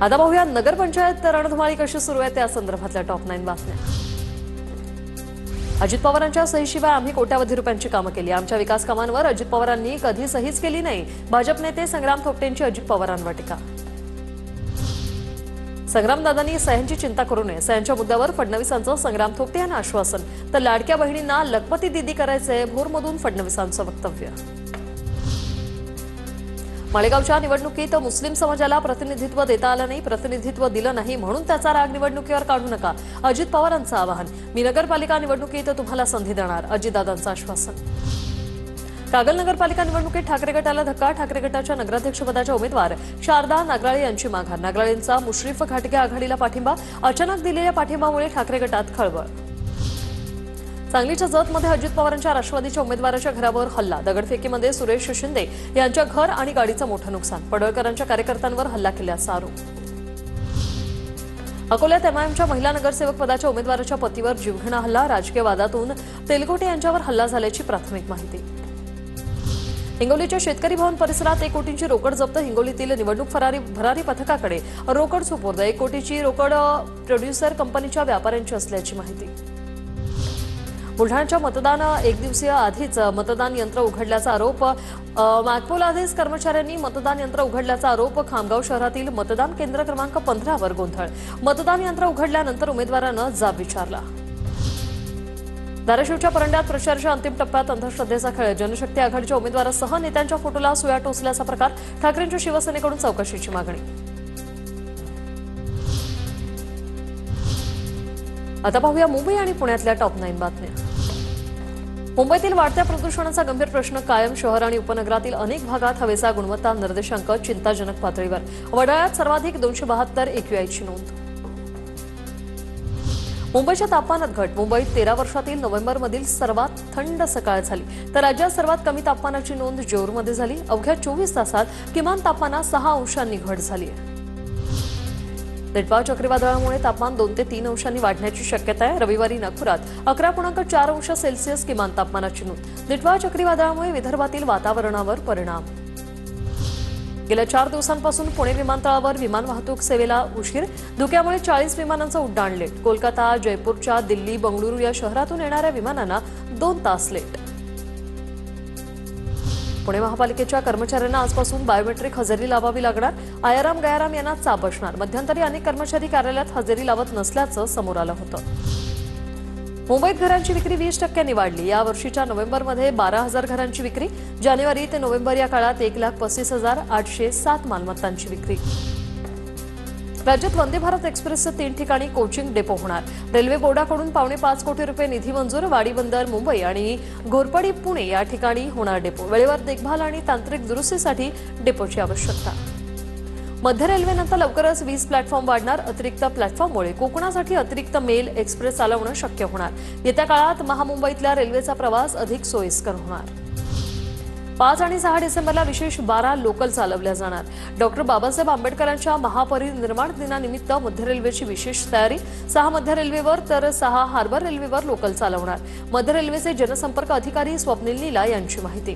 आता पाहूया नगरपंचायत रणधुमाळी कशी सुरू आहे त्या संदर्भातल्या टॉप 9 बातम्या। अजित पवारांच्या सहीशिवाय आम्ही कोट्यावधी रुपयांची कामं केली। आमच्या विकास कामांवर अजित पवारांनी कधी सहीच केली नाही। भाजप नेते संग्राम थोपटेंची अजित पवारांवर टीका। संग्रामदादांनी सह्यांची चिंता करू नये, सह्यांच्या मुद्द्यावर फडणवीसांचं संग्राम थोपटे यांना आश्वासन। तर लाडक्या बहिणींना लखपती दीदी करायचंय, भोरमधून फडणवीसांचं वक्तव्य। माळेगावच्या निवडणुकीत मुस्लिम समाजाला प्रतिनिधित्व देता आलं नाही, प्रतिनिधित्व दिलं नाही म्हणून त्याचा राग निवडणुकीवर काढू नका, अजित पवारांचं आवाहन। मी नगरपालिका निवडणुकीत तुम्हाला संधी देणार, अजितदादांचं आश्वासन। कागल नगरपालिका निवडणुकीत ठाकरे गटाला धक्का, ठाकरे गटाच्या नगराध्यक्षपदाच्या उमेदवार शारदा नागराळे यांची माघार। नागराळेंचा मुश्रीफ घाटगे आघाडीला पाठिंबा, अचानक दिलेल्या पाठिंबामुळे ठाकरे गटात खळबळ। सांगलीच्या जतमध्ये अजित पवारांच्या राष्ट्रवादीच्या उमेदवाराच्या घरावर हल्ला, दगडफेकीमध्ये सुरेश शिंदे यांच्या घर आणि गाडीचं मोठं नुकसान, पडळकरांच्या कार्यकर्त्यांवर हल्ला केल्याचा आरोप। अकोल्यात एमआयएमच्या महिला नगरसेवक पदाच्या उमेदवाराच्या पतीवर जीवघेणा हल्ला, राजकीय वादातून तेलगोटे यांच्यावर हल्ला झाल्याची प्राथमिक माहिती। हिंगोलीच्या शेतकरी भवन परिसरात 1 कोटींची रोकड जप्त, हिंगोलीतील निवडणूक भरारी पथकाकडे रोकड सुपूर्द, 1 कोटीची रोकड प्रोड्युसर कंपनीच्या व्यापाऱ्यांची असल्याची माहिती। बुलढाण्याच्या मतदान एक दिवसीय आधीच मतदान यंत्र उघडल्याचा आरोप, मॅकपोल आधीच कर्मचाऱ्यांनी मतदान यंत्र उघडल्याचा आरोप। खामगाव शहरातील मतदान केंद्र क्रमांक 15 वर गोंधळ, मतदान यंत्र उघडल्यानंतर उमेदवारानं जाब विचारला। धाराशिवच्या परंड्यात प्रचाराच्या अंतिम टप्प्यात अंधश्रद्धेचा खेळ, जनशक्ती आघाडीच्या उमेदवारासह नेत्यांच्या फोटोला सुया टोचल्याचा प्रकार, ठाकरेंच्या शिवसेनेकडून चौकशीची मागणी। आता पाहूया मुंबई आणि पुण्यातल्या टॉप 9 बातम्या। मुंबईतील वाढत्या प्रदूषणाचा गंभीर प्रश्न कायम, शहर आणि उपनगरातील अनेक भागात हवेचा गुणवत्ता निर्देशांक चिंताजनक पातळीवर, वडाळ्यात सर्वाधिक 272 AQIची नोंद। मुंबईच्या तापमानात घट, मुंबईत 13 वर्षातील नोव्हेंबरमधील सर्वात थंड सकाळ झाली, तर राज्यात सर्वात कमी तापमानाची नोंद जेऊरमध्ये झाली। अवघ्या 24 तासात किमान तापमानात 6 अंशांनी घट झाली आहे। निटवा चक्रीवादळामुळे तापमान 2 ते 3 अंशांनी वाढण्याची शक्यता आहे। रविवारी नागपुरात 11.4 अंश सेल्सिअस किमान तापमानाची नोंद। निटवा चक्रीवादळामुळे विदर्भातील वातावरणावर परिणाम। गेल्या 4 दिवसांपासून पुणे विमानतळावर विमान वाहतूक सेवेला उशीर, धुक्यामुळे 40 विमानांचं उड्डाण लेट। कोलकाता, जयपूरच्या दिल्ली, बंगळुरू या शहरातून येणाऱ्या विमानांना 2 तास लेट। पुणे महापालिकेच्या कर्मचाऱ्यांना आजपासून बायोमेट्रिक हजेरी लावावी लागणार, आयाराम गयाराम यांना चाप बसणार। मध्यंतरी अनेक कर्मचारी कार्यालयात हजेरी लावत नसल्याचं समोर आलं होतं। मुंबईत घरांची विक्री 20% वाढली, या वर्षीच्या नोव्हेंबरमध्ये 12,000 घरांची विक्री, जानेवारी ते नोव्हेंबर या काळात 1,35,807 मालमत्तांची विक्री। राज्यात वंदे भारत एक्सप्रेसचे 3 ठिकाणी कोचिंग डेपो होणार, रेल्वे बोर्डाकडून 5.25 कोटी रुपये निधी मंजूर। वाडी बंदर मुंबई आणि घोरपडी पुणे या ठिकाणी होणार डेपो, वेळेवर देखभाल आणि तांत्रिक दुरुस्तीसाठी डेपोची आवश्यकता। मध्य रेल्वेनंतर लवकरच 20 प्लॅटफॉर्म वाढणार, अतिरिक्त प्लॅटफॉर्ममुळे कोकणासाठी अतिरिक्त मेल एक्सप्रेस चालवणं शक्य होणार। येत्या काळात महामुंबईतल्या रेल्वेचा प्रवास अधिक सोयीस्कर होणार। 5 आणि 6 डिसेंबरला विशेष 12 लोकल चालवल्या जाणार। डॉक्टर बाबासाहेब आंबेडकरांच्या महापरिनिर्वाण दिनानिमित्त मध्य रेल्वेची विशेष तयारी, 6 मध्य रेल्वेवर तर 6 हार्बर रेल्वेवर लोकल चालवणार। मध्य रेल्वेचे जनसंपर्क अधिकारी स्वप्नील लीला यांची माहिती।